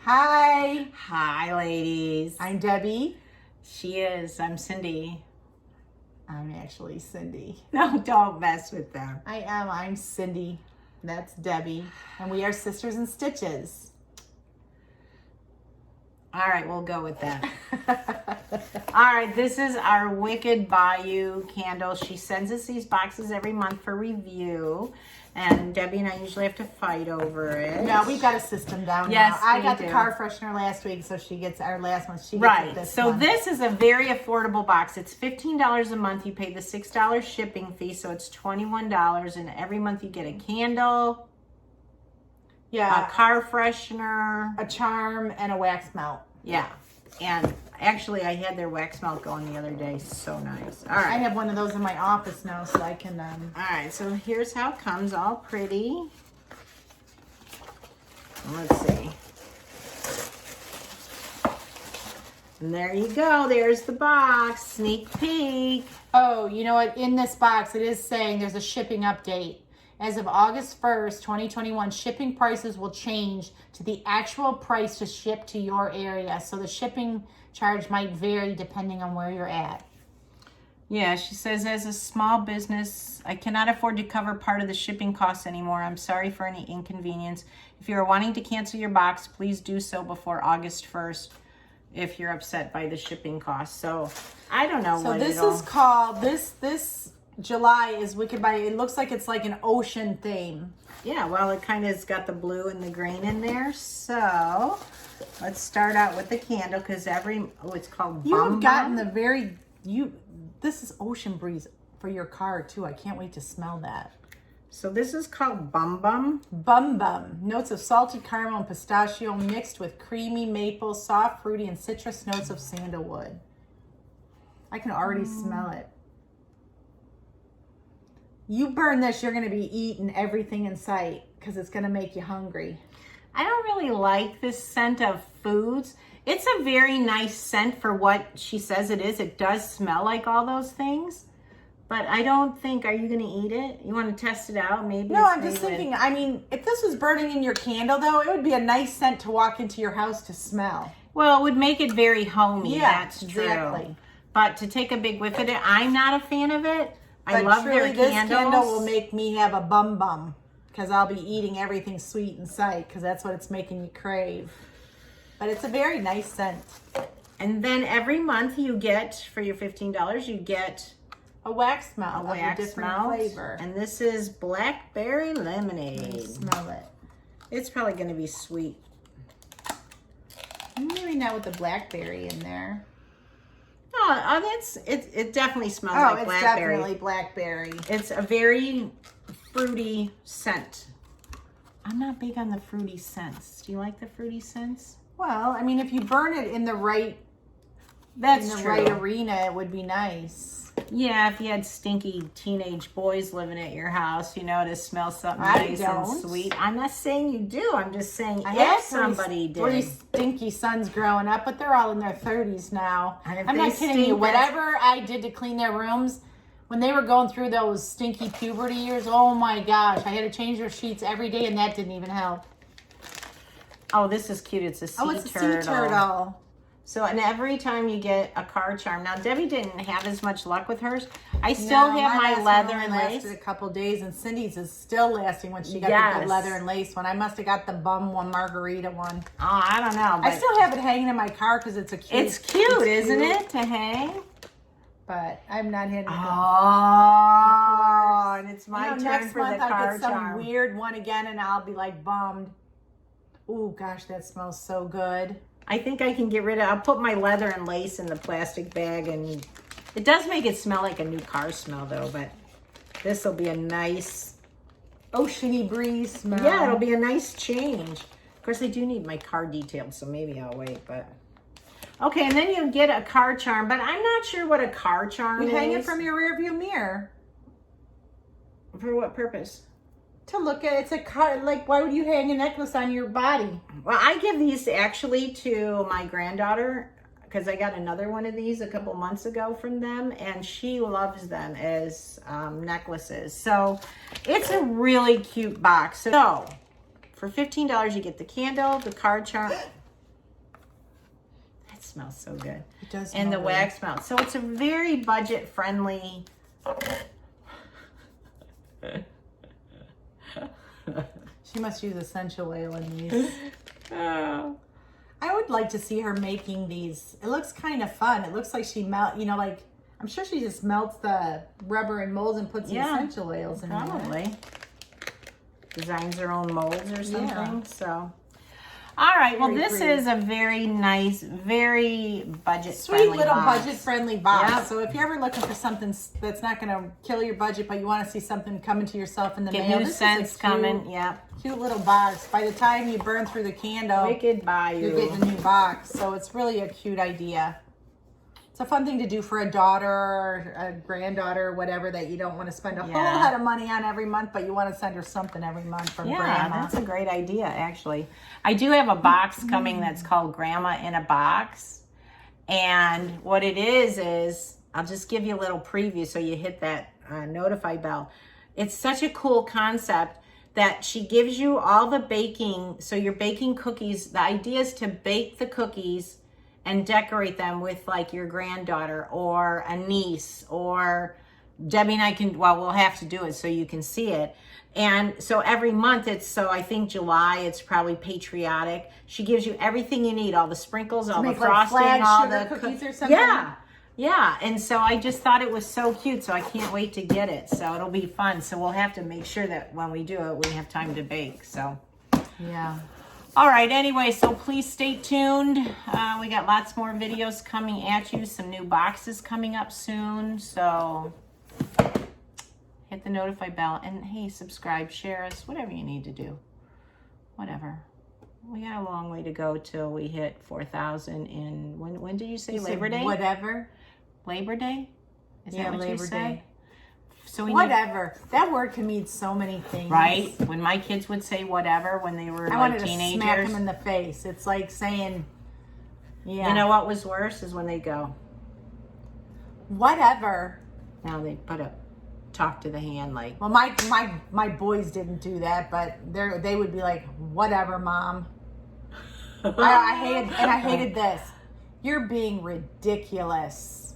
Hi. Hi, ladies. I'm Debbie. She is. I'm Cindy. I'm actually Cindy. No, don't mess with them. I am. I'm Cindy. That's Debbie. And we are sisters in stitches. All right, we'll go with that. All right, this is our Wicked Bayou candle. She sends us these boxes every month for review. And Debbie and I usually have to fight over it. No, we've got a system down Yes, now. I got we the do. car freshener last week, so she gets our last one. She gets it Right. this So month. this is a very affordable box. It's $15 a month. You pay the $6 shipping fee, so it's $21. And every month you get a candle, a car freshener, a charm, and a wax melt. yeah. And actually, I had their wax melt going the other day. So nice. All I right. have one of those in my office now, so I can. All right. So here's how it comes, all pretty. Let's see. And there you go. There's the box. Sneak peek. Oh, you know what? In this box, it is saying there's a shipping update. As of August 1st, 2021, shipping prices will change to the actual price to ship to your area. So the shipping charge might vary depending on where you're at. Yeah, she says, as a small business, I cannot afford to cover part of the shipping costs anymore. I'm sorry for any inconvenience. If you are wanting to cancel your box, please do so before August 1st if you're upset by the shipping costs. So I don't know So what this it'll... is called, this July is Wicked Bayou. It looks like it's like an ocean theme. Yeah, well, it kind of has got the blue and the green in there. So let's start out with the candle because it's called You Bum have gotten Bum. the this is ocean breeze for your car too. I can't wait to smell that. So this is called Bum Bum. Bum Bum. Notes of salted caramel and pistachio mixed with creamy maple, soft, fruity, and citrus notes of sandalwood. I can already smell it. You burn this, you're going to be eating everything in sight because it's going to make you hungry. I don't really like this scent of foods. It's a very nice scent for what she says it is. It does smell like all those things. But I don't think, are you going to eat it? You want to test it out? Maybe. No, I'm just thinking, I mean, if this was burning in your candle, though, it would be a nice scent to walk into your house to smell. Well, it would make it very homey. Yeah, that's true. exactly. But to take a big whiff of it, I'm not a fan of it. I But love truly, their this candles. candle will make me have a bum bum because I'll be eating everything sweet in sight because that's what it's making you crave. But it's a very nice scent. And then every month you get, for your $15, you get A wax melt a of a wax different melt. flavor. And this is blackberry lemonade. Smell it. It's probably going to be sweet. Maybe not with the blackberry in there. Oh, that's it definitely smells Oh, like it's blackberry. definitely blackberry. It's a very fruity scent. I'm not big on the fruity scents. Do you like the fruity scents? Well, I mean, if you burn it in the right That's right arena, it would be nice. Yeah, if you had stinky teenage boys living at your house, you know, to smell something I nice don't. and sweet. I'm not saying you do. I'm just saying I if had somebody did. three stinky sons growing up, but they're all in their 30s now. And if I'm they not kidding you. stink, Whatever I did to clean their rooms, when they were going through those stinky puberty years, oh my gosh, I had to change their sheets every day, and that didn't even help. Oh, this is cute. It's a sea Oh, it's a turtle. sea turtle. So, and every time you get a car charm. Now, Debbie didn't have as much luck with hers. I still No, have my last one leather only and lasted lace. a couple days, and Cindy's is still lasting when she got the Yes. good leather and lace one. I must have got the bum one, margarita one. Oh, I don't know. I But still have it hanging in my car because it's a cute. it's cute, isn't it, to hang? But I'm not hitting it. Oh, and it's my I know turn next for month the I'll car get some charm. weird one again, and I'll be like bummed. Ooh, gosh, that smells so good. I think I can get rid of. I'll put my leather and lace in the plastic bag, and it does make it smell like a new car smell, though. But this will be a nice Oceany breeze smell. Yeah, it'll be a nice change. Of course, I do need my car detailed, so maybe I'll wait. But okay, and then you get a car charm, but I'm not sure what a car charm You is. hang it from your rearview mirror. For what purpose? To look at, it's a car. Like, why would you hang a necklace on your body? Well, I give these actually to my granddaughter because I got another one of these a couple months ago from them, and she loves them as necklaces. So it's a really cute box. So for $15, you get the candle, the card charm. smells so good. It does. And the smell wax melt. So it's a very budget friendly. She must use essential oil in these. Oh. I would like to see her making these. It looks kind of fun. It looks like she like I'm sure she just melts the rubber and molds and puts the essential oils in there. Probably. Designs her own molds or something. Yeah. So. All right. Well, this is a very nice, very budget-friendly sweet little box. budget-friendly box. Yep. So if you're ever looking for something that's not going to kill your budget, but you want to see something coming to yourself in the mail, new scents coming. Yep. Cute little box. By the time you burn through the candle, Wicked Bayou. You're getting a new box. So it's really a cute idea. It's a fun thing to do for a daughter or a granddaughter or whatever that you don't want to spend a whole lot of money on every month, but you want to send her something every month from Grandma. Yeah, that's a great idea, actually. I do have a box coming that's called Grandma in a Box. And what it is I'll just give you a little preview so you hit that notify bell. It's such a cool concept that she gives you all the baking. So you're baking cookies. The idea is to bake the cookies and decorate them with like your granddaughter or a niece, or Debbie and I we'll have to do it so you can see it. And so every month I think July, it's probably patriotic. She gives you everything you need, all the sprinkles, all the frosting, all the cookies or something. Yeah. And so I just thought it was so cute. So I can't wait to get it. So it'll be fun. So we'll have to make sure that when we do it, we have time to bake. So yeah. All right, anyway, so please stay tuned. We got lots more videos coming at you, some new boxes coming up soon. So hit the notify bell and hey, subscribe, share us, whatever you need to do. Whatever. We got a long way to go till we hit 4,000 in, when did you say Labor Day? Whatever. Labor Day? Is that what Labor you said? Day. So whatever. That word can mean so many things. Right? When my kids would say whatever when they were wanted teenagers. To smack them in the face. It's like saying, yeah. You know what was worse is when they go, whatever. Now they put a talk to the hand like. Well, my boys didn't do that, but they would be like, whatever, Mom. I hated this. You're being ridiculous.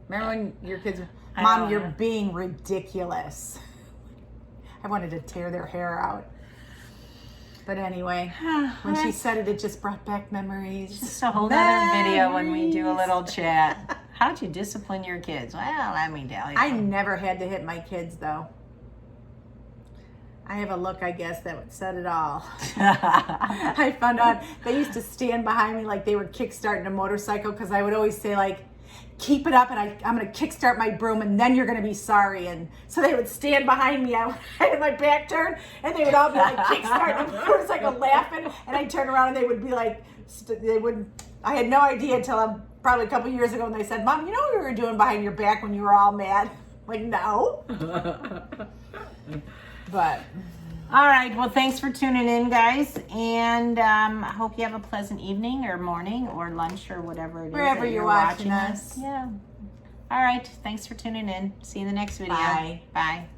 Remember when your kids were, Mom, you're being ridiculous. I wanted to tear their hair out. But anyway, when she said it, it just brought back memories. Just a whole other video when we do a little chat. How'd you discipline your kids? Well, let me tell you. I never had to hit my kids, though. I have a look, I guess, that said it all. I found out they used to stand behind me like they were kickstarting a motorcycle, because I would always say, like, keep it up, and I'm going to kickstart my broom, and then you're going to be sorry. And so they would stand behind me. I had my back turned, and they would all be like kickstarting the motorcycle laughing, and I'd turn around, and they would be like, I had no idea until probably a couple years ago when they said, Mom, you know what we were doing behind your back when you were all mad? Like, no. But all right, well, thanks for tuning in, guys, and I hope you have a pleasant evening or morning or lunch or whatever it is wherever that you're watching us. Yeah. All right, thanks for tuning in. See you in the next video. Bye. Bye.